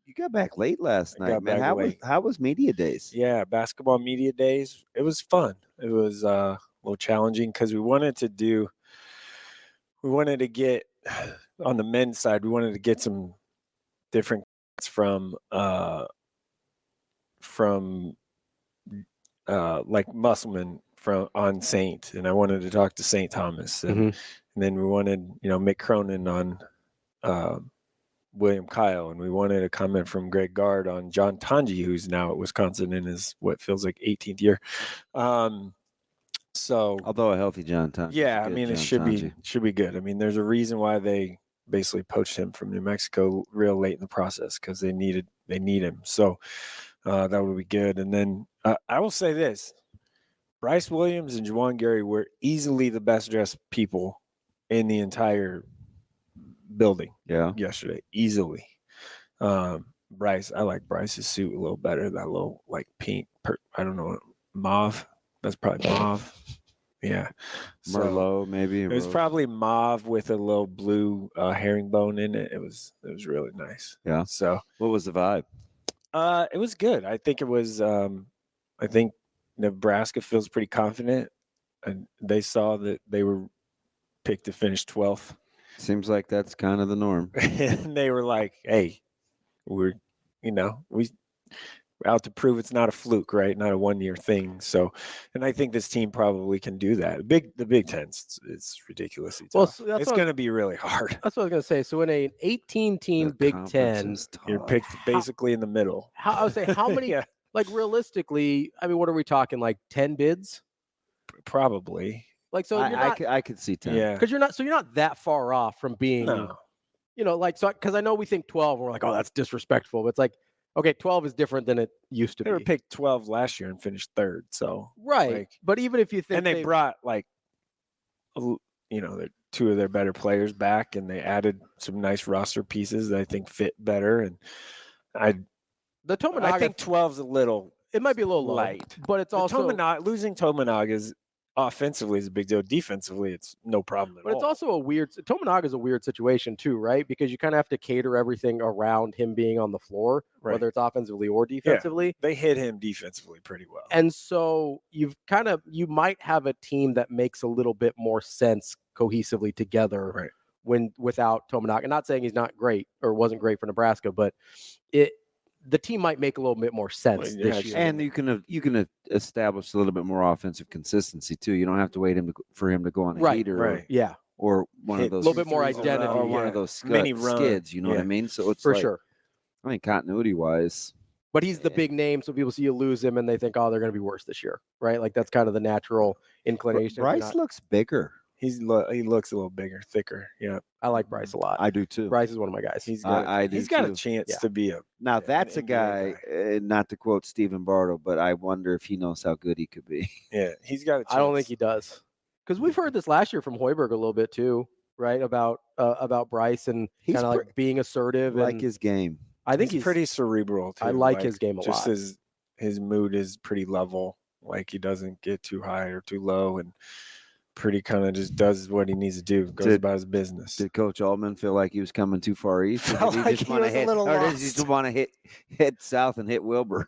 You got back late last night, got man. back How was media days? Yeah, basketball media days. It was fun. It was a little challenging because we wanted to get on the men's side. We wanted to get some different from like Musselman from on Saint, and I wanted to talk to St. Thomas, and then we wanted Mick Cronin on William Kyle, and we wanted a comment from Greg Gard on John Tanji, who's now at Wisconsin in his what feels like 18th year. So although a healthy John Tanji, yeah, I mean it should be good. I mean, there's a reason why they basically poached him from New Mexico real late in the process because they need him. So that would be good. And then I will say this: Bryce Williams and Juwan Gary were easily the best dressed people in the entire building yesterday, easily. Bryce, I like Bryce's suit a little better. That little like pink, I don't know, mauve. That's probably mauve. Yeah, Merlot maybe. It was probably mauve with a little blue herringbone in it. It was really nice. Yeah. So what was the vibe? It was good. I think it was. I think Nebraska feels pretty confident, and they saw that they were picked to finish 12th. Seems like that's kind of the norm. And they were like, "Hey, we're out to prove it's not a fluke, right? Not a one-year thing." So, and I think this team probably can do that. The Big Ten, it's ridiculously tough. Well, it's going to be really hard. That's what I was going to say. So in an 18-team Big Ten, you're picked basically in the middle. I would say how many? Like realistically, I mean, what are we talking? Like 10 bids? Probably. Like so, I could see 10. Yeah, because you're not that far off from being. No. Like so because I know we think 12 and we're like, oh, that's disrespectful. But it's like, okay, 12 is different than it used to be. They were picked 12 last year and finished third. So right, but even if you think, and they brought like, two of their better players back, and they added some nice roster pieces that I think fit better. And I think 12's a little. It might be a little light, but it's also losing Tominaga is. Offensively is a big deal. Defensively, it's no problem at all. But it's also Tominaga is a weird situation too, right? Because you kind of have to cater everything around him being on the floor, whether it's offensively or defensively. Yeah, they hit him defensively pretty well. And so you might have a team that makes a little bit more sense cohesively together without Tominaga. I'm not saying he's not great or wasn't great for Nebraska, but the team might make a little bit more sense this year. And you can establish a little bit more offensive consistency too. You don't have to wait for him to go on a heater, or one of those a little bit more identity, or one of those skids. You know what I mean? So it's for sure. I mean, continuity wise, but he's the big name, so people see you lose him and they think, oh, they're going to be worse this year, right? Like that's kind of the natural inclination. Bryce looks bigger. He looks a little bigger, thicker. Yeah, I like Bryce a lot. I do too. Bryce is one of my guys. He's got a chance to be a. Now that's a guy. Not to quote Stephen Bartle, but I wonder if he knows how good he could be. Yeah, he's got a chance. I don't think he does, because we've heard this last year from Hoiberg a little bit too, right? About Bryce and kind of like being assertive, like his game. I think he's pretty cerebral too. I like his game a lot. Just his mood is pretty level. Like he doesn't get too high or too low, and pretty kind of just does what he needs to do, goes about his business. Did Coach Altman feel like he was coming too far east? Or did he just want to head south and hit Wilbur?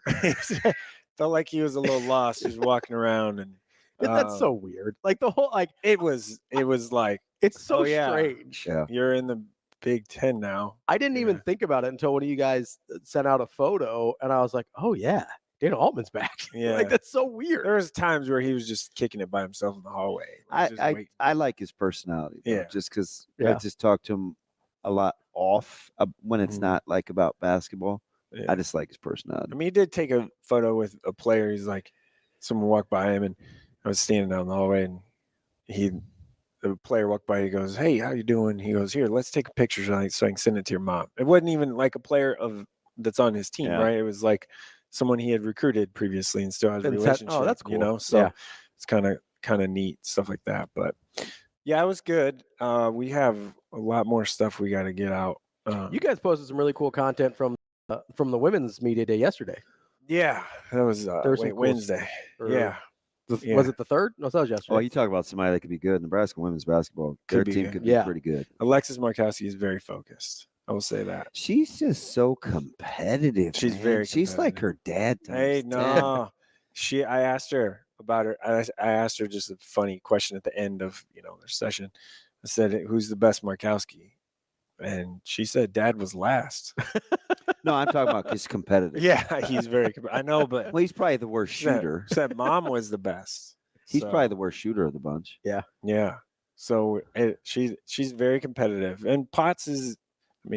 Felt like he was a little lost, just walking around, and that's so weird. Like the whole it was like it's so strange. Yeah. You're in the Big Ten now. I didn't even think about it until one of you guys sent out a photo, and I was like, oh yeah. Dana Altman's back. Yeah, like that's so weird. There was times where he was just kicking it by himself in the hallway. I like his personality. Though, just because I just talk to him a lot off when it's not like about basketball. Yeah. I just like his personality. I mean, he did take a photo with a player. He's like, someone walked by him, and I was standing down the hallway, and the player walked by. He goes, "Hey, how you doing?" He goes, "Here, let's take a picture so I can send it to your mom." It wasn't even like a player that's on his team, right? It was like someone he had recruited previously and still has a relationship. Oh, that's cool. So it's kind of neat stuff like that. But yeah, it was good. We have a lot more stuff we got to get out. You guys posted some really cool content from the women's media day yesterday. Yeah, that was Wednesday. Yeah. Was it the third? No, that was yesterday. Oh, you talk about somebody that could be good. Nebraska women's basketball, their team could be pretty good. Alexis Markowski is very focused. I will say that. She's just so competitive. She's man. very She's like her dad. Hey, no. I asked her about her. I asked her just a funny question at the end of, their session. I said, who's the best Markowski? And she said Dad was last. No, I'm talking about his competitive. Yeah, he's very I know, but well, he's probably the worst shooter. Said Mom was the best. He's probably the worst shooter of the bunch. Yeah. Yeah. So she's very competitive. And Potts is,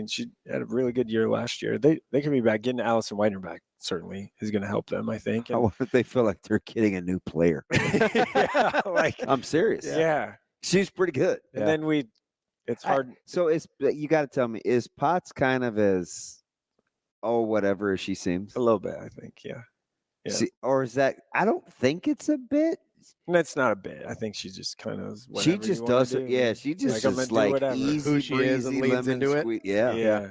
she had a really good year last year. They can be back. Getting Allison Whitener back certainly is going to help them, I think. I wonder if they feel like they're getting a new player. Yeah, I'm serious. Yeah. She's pretty good. And then it's hard. So you got to tell me, is Potts kind of as, whatever as she seems? A little bit, I think. Yeah. Or is that, I don't think it's a bit. That's not a bit. I think she just kind of. She just does it. Yeah. She just is like easy, who she is and leans into it. Yeah. Yeah.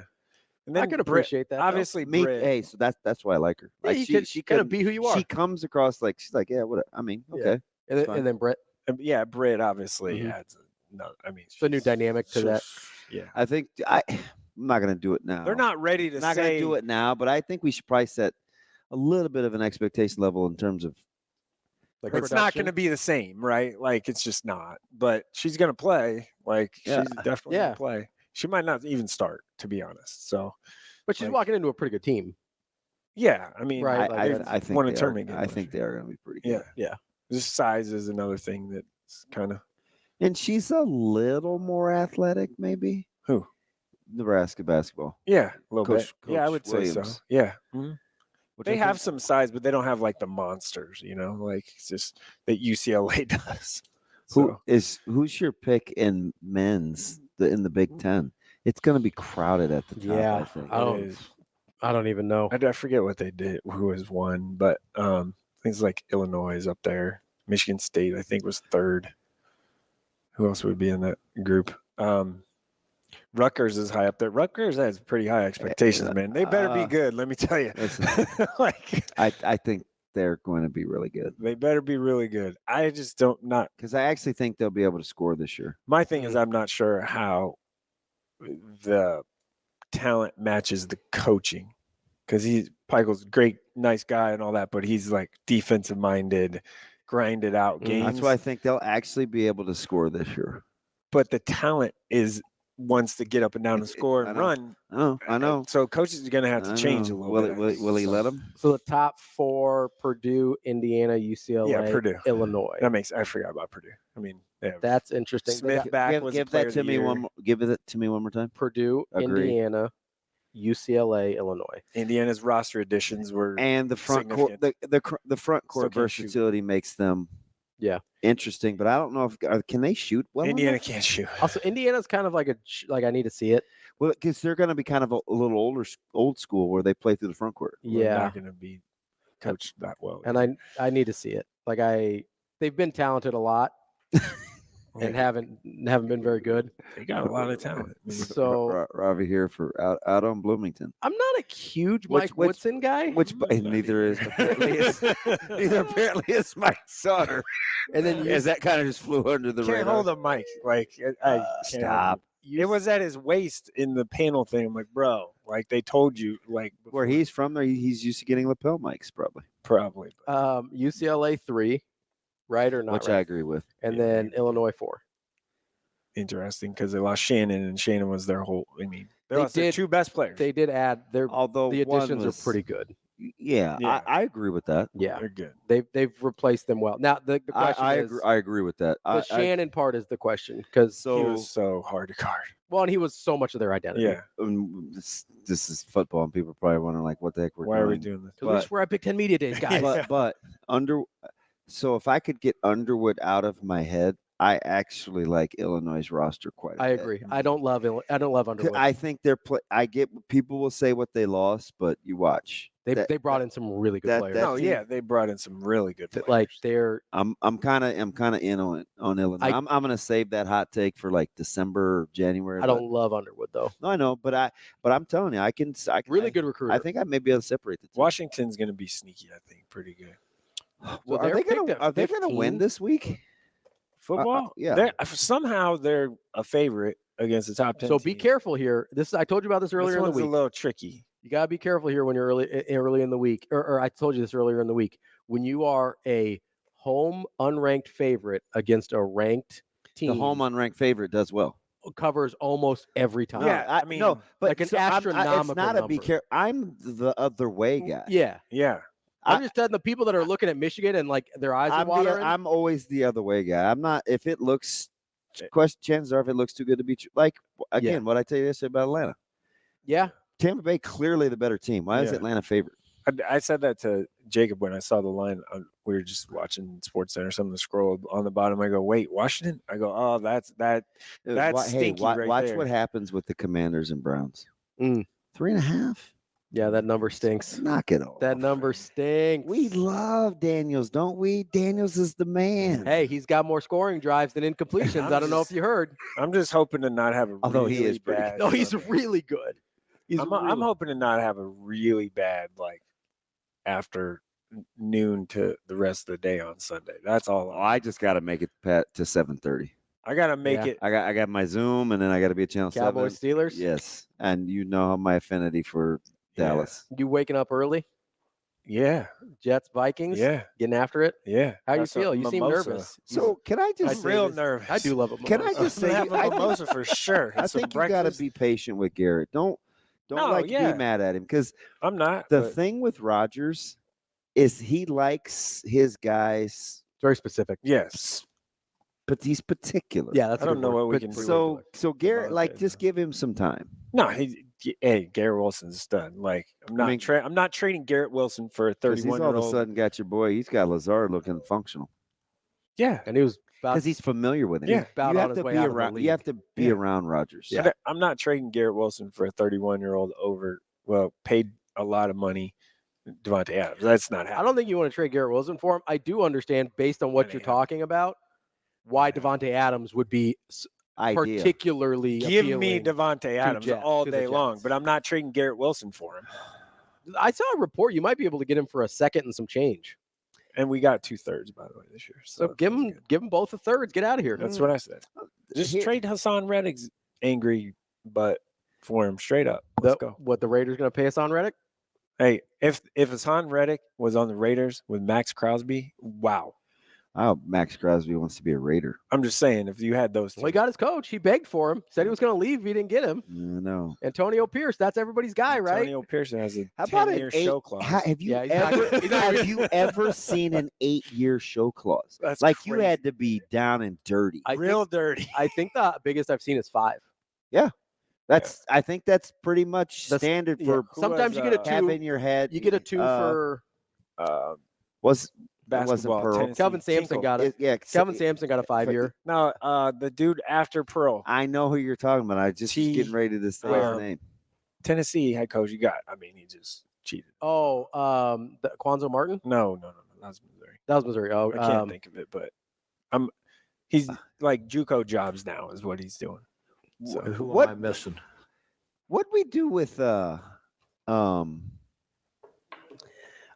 And then I can appreciate that. Obviously, hey, so that's why I like her. Like she could be who you are. She comes across like she's like, yeah, what? Okay. Yeah. And then Britt. Yeah, Britt obviously adds. It's a new dynamic to that. Yeah, I think I'm not gonna do it now. They're not ready to. Not gonna do it now, but I think we should probably set a little bit of an expectation level in terms of. Like it's not going to be the same, right? Like it's just not. But she's going to play. Like she's definitely going to play. She might not even start, to be honest. So, but she's walking into a pretty good team. Yeah, right. I think won a tournament game. I think they are going to be pretty good. Yeah. Just size is another thing that's kind of. And she's a little more athletic, maybe. Who? Nebraska basketball. Yeah, a little bit. Coach I would Williams. say so. Yeah. Mm-hmm. They have some size, but they don't have like the monsters, like it's just that UCLA does. Who's your pick in men's in the Big Ten? It's going to be crowded at the top. Yeah, I think. I don't even know. I forget what they did. Who has won? But things like Illinois is up there. Michigan State, I think, was third. Who else would be in that group? Rutgers is high up there. Rutgers has pretty high expectations, man. They better be good, let me tell you. I think they're going to be really good. They better be really good. I just not because I actually think they'll be able to score this year. My thing is I'm not sure how the talent matches the coaching, because Pikel's a great, nice guy and all that, but he's like defensive minded, grinded out games. That's why I think they'll actually be able to score this year. But the talent wants to get up and down and score and run. I know. So coaches are going to have to change a little bit. Will he let them? So the top four: Purdue, Indiana, UCLA, Purdue, Illinois. I forgot about Purdue. That's interesting. Smith back was give that to me one. Give it to me one more time. Purdue, Indiana, UCLA, Illinois. Indiana's roster additions were the front court. The front court versatility makes them. Yeah, interesting, but I don't know if can they shoot well. Indiana can't shoot. Also, Indiana's kind of like I need to see it. Well, because they're going to be kind of a little old school where they play through the front court. They're not going to be coached that well. And I need to see it. They've been talented a lot. And haven't been very good. They got a lot of talent. So Ravi here for out on Bloomington. I'm not a huge Mike Woodson guy. Neither is apparently is Mike Sautter. And then that kind of just flew under the radar. Can't hold a mic. Stop. It was at his waist in the panel thing. I'm like, bro, they told you where he's from there, he's used to getting lapel mics probably. UCLA 3. Right or not? Which I agree with. And then Illinois 4. Interesting, because they lost Shannon, and Shannon was their whole. They lost their two best players. They did add although the additions are pretty good. Yeah. I agree with that. Yeah, they're good. They've replaced them well. Now the question I agree with that. The Shannon part is the question, because he was so hard to guard. Well, and he was so much of their identity. Yeah. This is football, and people are probably wondering what the heck we're doing. Why are we doing this? Because we're at Big Ten Media Days, guys. but So if I could get Underwood out of my head, I actually like Illinois' roster quite a bit. I agree. I don't love Underwood. I think I get people will say what they lost, but you watch. They brought in some really good players. They brought in some really good players. I'm kind of in on Illinois. I'm gonna save that hot take for December or January. I don't love Underwood though. No, I know, but I'm telling you, I can really good recruiter. I think I may be able to separate the two. Washington's gonna be sneaky. I think pretty good. Well, are they gonna win this week? Football? Yeah. Somehow they're a favorite, against the top 10. So be careful here. I told you about this earlier in the week. This one's a little tricky. You gotta be careful here when you're early in the week. Or I told you this earlier in the week. When you are a home unranked favorite against a ranked team, the home unranked favorite does well. Covers almost every time. Yeah, I mean, no, but like an astronomical it's not number. a be careful. I'm the other way guy. Yeah. I'm just telling the people that are looking at Michigan and like their eyes are watering. I'm always the other way guy. I'm not. If it looks, chances are if it looks too good to be true. Like again, what I tell you yesterday about Atlanta. Yeah. Tampa Bay clearly the better team. Why is Atlanta favorite? I said that to Jacob when I saw the line. We were just watching SportsCenter. Something scrolled on the bottom. I go, wait, Washington? I go, oh, that's stinky right watch there. what happens with the Commanders and Browns. 3.5. Yeah, that number stinks. Knock it off. That number stinks. We love Daniels, don't we? Daniels is the man. Hey, he's got more scoring drives than incompletions. I don't know if you heard. I'm just hoping to not have a Although really he is bad. No, he's really good. I'm hoping to not have a really bad after noon to the rest of the day on Sunday. That's all. I just got to make it to 7:30. I got to make it. I got my Zoom, and then I got to be at Channel 7. Cowboys, Steelers? Yes. And you know my affinity for Dallas. You waking up early? Yeah. Jets, Vikings? Yeah. Getting after it? Yeah. How you feel? You seem nervous. So can I just I'm real nervous. I do love it. Can I just say have a mimosa for sure? I think you got to be patient with Garrett. Don't be mad at him, because I'm not. The thing with Rodgers is he likes his guys very specific. Yes. But he's particular. Yeah, that's I don't know what we can do. So Garrett, just give him some time. No, Garrett Wilson's done. I'm not trading Garrett Wilson for a 31-year-old. He's all of a sudden got your boy. He's got Lazard looking functional. Yeah, and he was because he's familiar with him. Yeah, you have to be around. You have to be around Rodgers. Yeah, I'm not trading Garrett Wilson for a 31-year-old paid a lot of money. Devontae Adams. That's not happening. I don't think you want to trade Garrett Wilson for him. I do understand, based on what you're talking about, why Devontae Adams would be particularly give me Devontae Adams all day long, but I'm not trading Garrett Wilson for him. I saw a report you might be able to get him for a second and some change. And we got 2/3, by the way, this year. So give him both the thirds. Get out of here. That's what I said. Just trade Hassan Reddick's angry butt for him straight up. Let's go. What, the Raiders going to pay Hassan Reddick? Hey, if Hassan Reddick was on the Raiders with Max Crosby, wow. Oh, Max Crosby wants to be a Raider. I'm just saying, if you had those two. Well, he got his coach. He begged for him. Said he was going to leave if he didn't get him. No. Antonio Pierce, that's everybody's guy, right? Antonio Pierce has a 10-year show clause. Have you ever seen an 8-year show clause? That's like crazy. You had to be down and dirty. Dirty. I think the biggest I've seen is 5. Yeah. I think that's pretty much standard for. Sometimes you get a 2 have in your head. You get a 2 for basketball. Kelvin Sampson got it. Yeah, Kelvin Sampson got a 5-year. No, the dude after Pearl. I know who you're talking about. I just was getting ready to say his name. Tennessee head coach. You got. I mean, he just cheated. Oh, Quanzo Martin? No. That was Missouri. Oh, I can't think of it, but he's like JUCO jobs now is what he's doing. So who am I missing? What'd we do with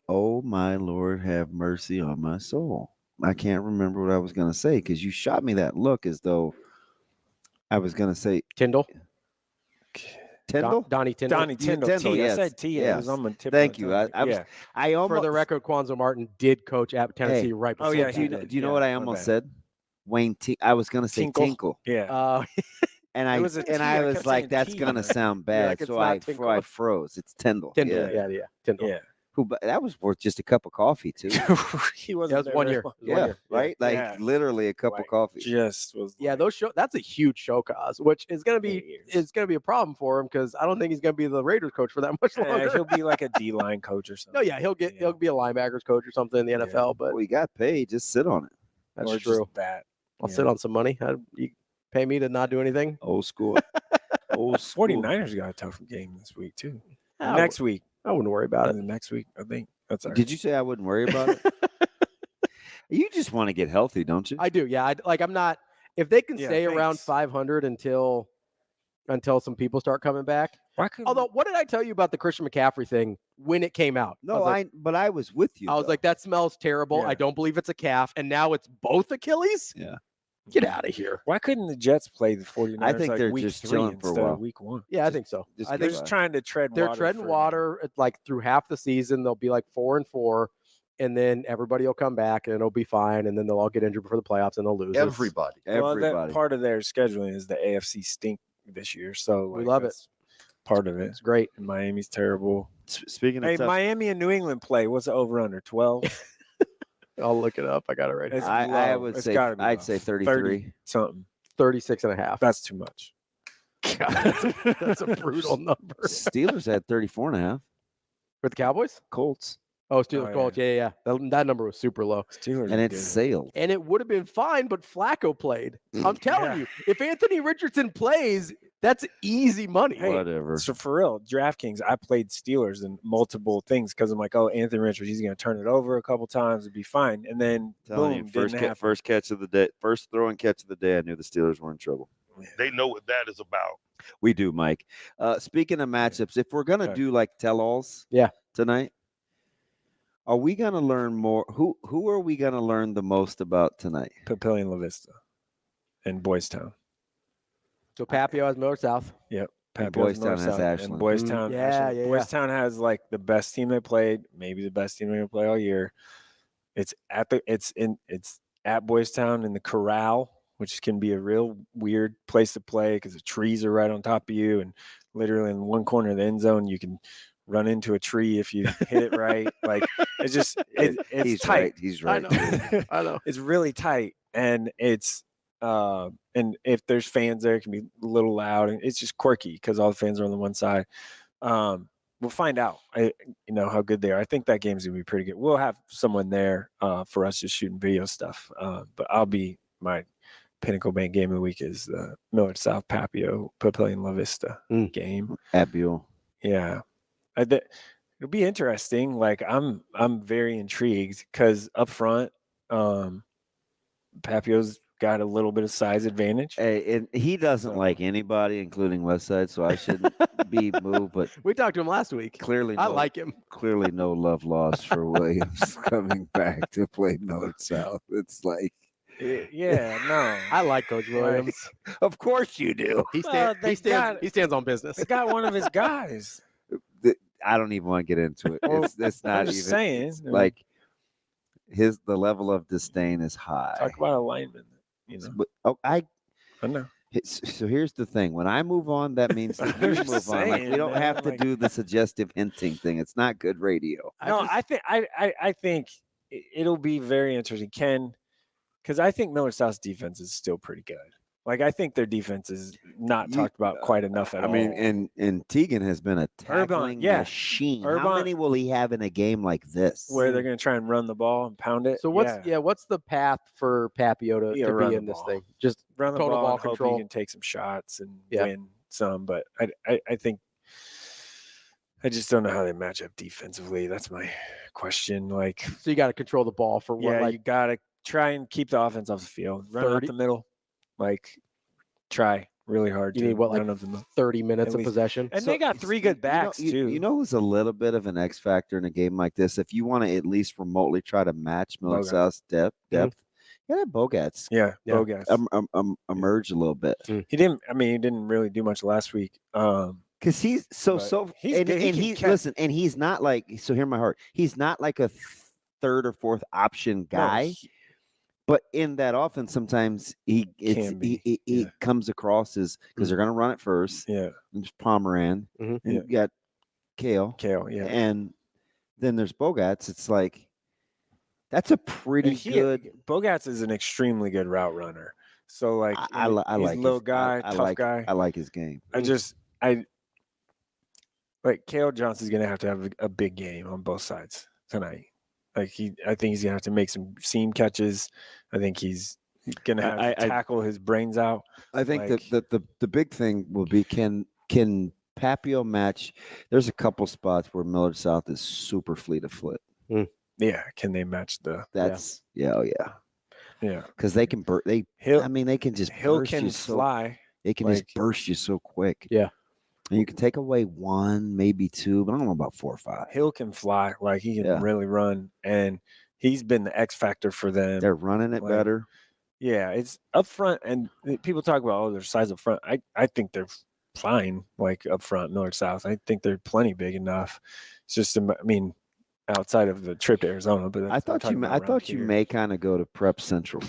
oh my Lord, have mercy on my soul. I can't remember what I was gonna say because you shot me that look as though I was gonna say Tyndall. Donnie Tyndall. Donnie Tyndall. Yes. I said T. Yes. It was on my tip. Thank you. I almost, for the record, Quanzo Martin did coach at Tennessee right before. Oh yeah. Do you know what I almost said? Wayne T. I was gonna say Tinkle. Yeah. And I was like, that's gonna sound bad. So I froze. It's Tyndall. Tyndall. Yeah. Tyndall. Yeah. But that was worth just a cup of coffee too. He wasn't. That was 1 year. Right? Like literally a cup of coffee. Just was. Yeah, that's a huge show cause, which is gonna be a problem for him because I don't think he's gonna be the Raiders coach for that much longer. He'll be like a D-line coach or something. No, yeah, he'll be a linebackers coach or something in the NFL. But he got paid. Just sit on it. That's true. I'll sit on some money. You pay me to not do anything. Old school. 49ers got a tough game this week too. Next week. I wouldn't worry about it. Next week, I think. That's Did you say I wouldn't worry about it? You just want to get healthy, don't you? I do. Yeah. I'm not. If they can stay around 500 until some people start coming back. Although, what did I tell you about the Christian McCaffrey thing when it came out? No, but I was with you. I was like, that smells terrible. Yeah. I don't believe it's a calf, and now it's both Achilles. Yeah. Get out of here. Why couldn't the Jets play the 49ers I think like they're week just 3 chilling for a instead while. of week 1? Yeah, I think so. just I get They're think by. just trying to tread they're water. treading for water like through half the season. They'll be like 4-4, and then everybody will come back and it'll be fine. And then they'll all get injured before the playoffs and they'll lose. Everybody. Well, Everybody. that part of their scheduling is the AFC stink this year. So We love it. that's part of it. It's great. And Miami's terrible. Speaking of Hey, tough, Miami and New England play. What's the over under 12? I'll look it up. I got it right It's here. I low. would It's say gotta be I'd low. say 33. 30 something. 36.5. That's too much. That's a brutal number. Steelers had 34.5. With the Cowboys? Colts, Oh, Steelers, Oh, Colts. Yeah. That number was super low. Steelers and are it good. sailed. And it would have been fine, but Flacco played. I'm telling you, if Anthony Richardson plays, that's easy money. Hey, Whatever. So for real, DraftKings, I played Steelers in multiple things because I'm like, oh, Anthony Richards, he's going to turn it over a couple times, it'd be fine. And then Telling boom, you, first didn't happen. first catch of the day, first throw and catch of the day. I knew the Steelers were in trouble. They know what that is about. We do, Mike. Speaking of matchups, if we're gonna Okay. do like tell-alls, Yeah. tonight, are we gonna learn more? Who are we gonna learn the most about tonight? Papillion La Vista and Boys Town. So Papio has Miller South. And Papio's Boys Town North has South, Ashland. And Boys Town, Yeah, Ashland. yeah, Boys yeah. Town has like the best team they played, maybe the best team they're gonna play all year. It's at Boys Town in the Corral, which can be a real weird place to play because the trees are right on top of you, and literally in one corner of the end zone you can run into a tree if you hit it right. Like it's just it's He's tight. right. He's right. I know. It's really tight, and it's and if there's fans there, it can be a little loud, and it's just quirky because all the fans are on the one side. We'll find out, how good they are. I think that game's gonna be pretty good. We'll have someone there for us just shooting video stuff. But I'll be my pinnacle bank game of the week is the Millard South Papio Papillion La Vista game At Buell. Yeah, it'll be interesting. Like I'm very intrigued because up front, Papio's got a little bit of size advantage. Hey, and he doesn't like anybody, including Westside, so I shouldn't be moved. But We talked to him last week. clearly, I like him. clearly no love lost for Williams coming back to play Millard South. It's like, Yeah, no, I like Coach Williams. of course you do. He Well, stands on business. they got one of his guys. I don't even want to get into it. Well, It's not I'm even just saying, it's like the level of disdain is high. talk about alignment. But, I know. So here's the thing: when I move on, that means that you I'm move just on. Like we saying, don't man, have to like- do the suggestive hinting thing. It's not good radio. I think it'll be very interesting, because I think Miller South's defense is still pretty good. Like I think their defense is not talked about quite enough at all. I mean, and Teagan has been a tackling machine. How Urban- many will he have in a game like this? where they're going to try and run the ball and pound it. So what's the path for Papio to run be the in this ball. thing? Just run the total ball, ball and hope control. he can take some shots and Yeah. win some. But I think I just don't know how they match up defensively. That's my question. Like, so you got to control the ball for what? yeah, Like you got to try and keep the offense off the field. Run up 30? the middle. Like, try really hard you to need what, run like up the middle. 30 minutes At of least. possession? And they got three good backs too. You know who's a little bit of an X factor in a game like this? If you want to at least remotely try to match Millard Bogats. South's depth, Bogats Yeah, Yeah. Bogas. emerge a little bit. He didn't really do much last week. Because he's so But he's and, good. He and can he catch- listen, and he's not like, so hear my heart. He's not like a third or fourth option No, guy. But in that offense, sometimes he Yeah. comes across as, because they're going to run it first. Yeah, And there's Pomeran, Mhm. and you got Kale, yeah. and then there's Bogats. It's like that's a pretty good. Bogats is an extremely good route runner. So like, I he's like a little his, guy, I tough like, guy. I like his game. I like Kale Johnson's gonna have to have a big game on both sides tonight. Like I think he's gonna have to make some seam catches. I think he's gonna have to tackle his brains out. I think Like- that the big thing will be can Papio match? There's a couple spots where Millard South is super fleet of foot. Yeah, can they match the? That's yeah. Yeah, Because they can they can just Hill burst can you so fly. they can like- just burst you so quick. Yeah. And you can take away one, maybe two, but I don't know about 4 or 5. Hill can fly. Like he can Yeah. really run, and he's been the X factor for them. They're running it like, better. Yeah, it's up front, and people talk about their size up front. I think they're fine, like up front, north south. I think they're plenty big enough. It's just, I mean, outside of the trip to Arizona. But I thought you may kind of go to Prep Central.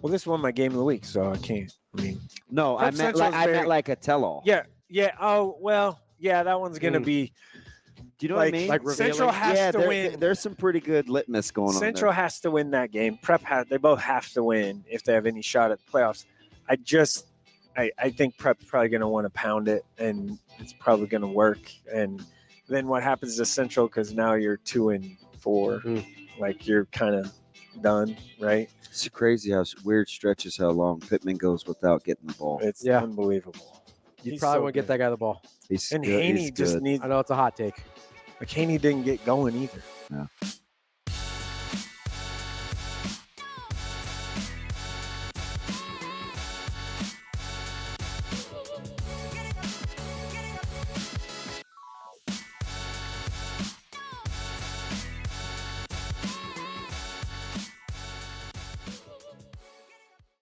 Well, this won my game of the week, so I can't. I mean, no, I meant like a tell-all. Yeah. Oh well, yeah, that one's gonna be. Do you know what I mean? Like Central has to win. There's some pretty good litmus going on. Central has to win that game. They both have to win if they have any shot at the playoffs. I think Prep's probably going to want to pound it, and it's probably going to work. And then what happens to Central? Because now you're 2-4, like you're kind of done, right? It's crazy how weird stretches how long Pittman goes without getting the ball. It's unbelievable. You probably want to get that guy the ball. He's and good. Haney just needs. I know it's a hot take. Like Haney didn't get going either. Yeah.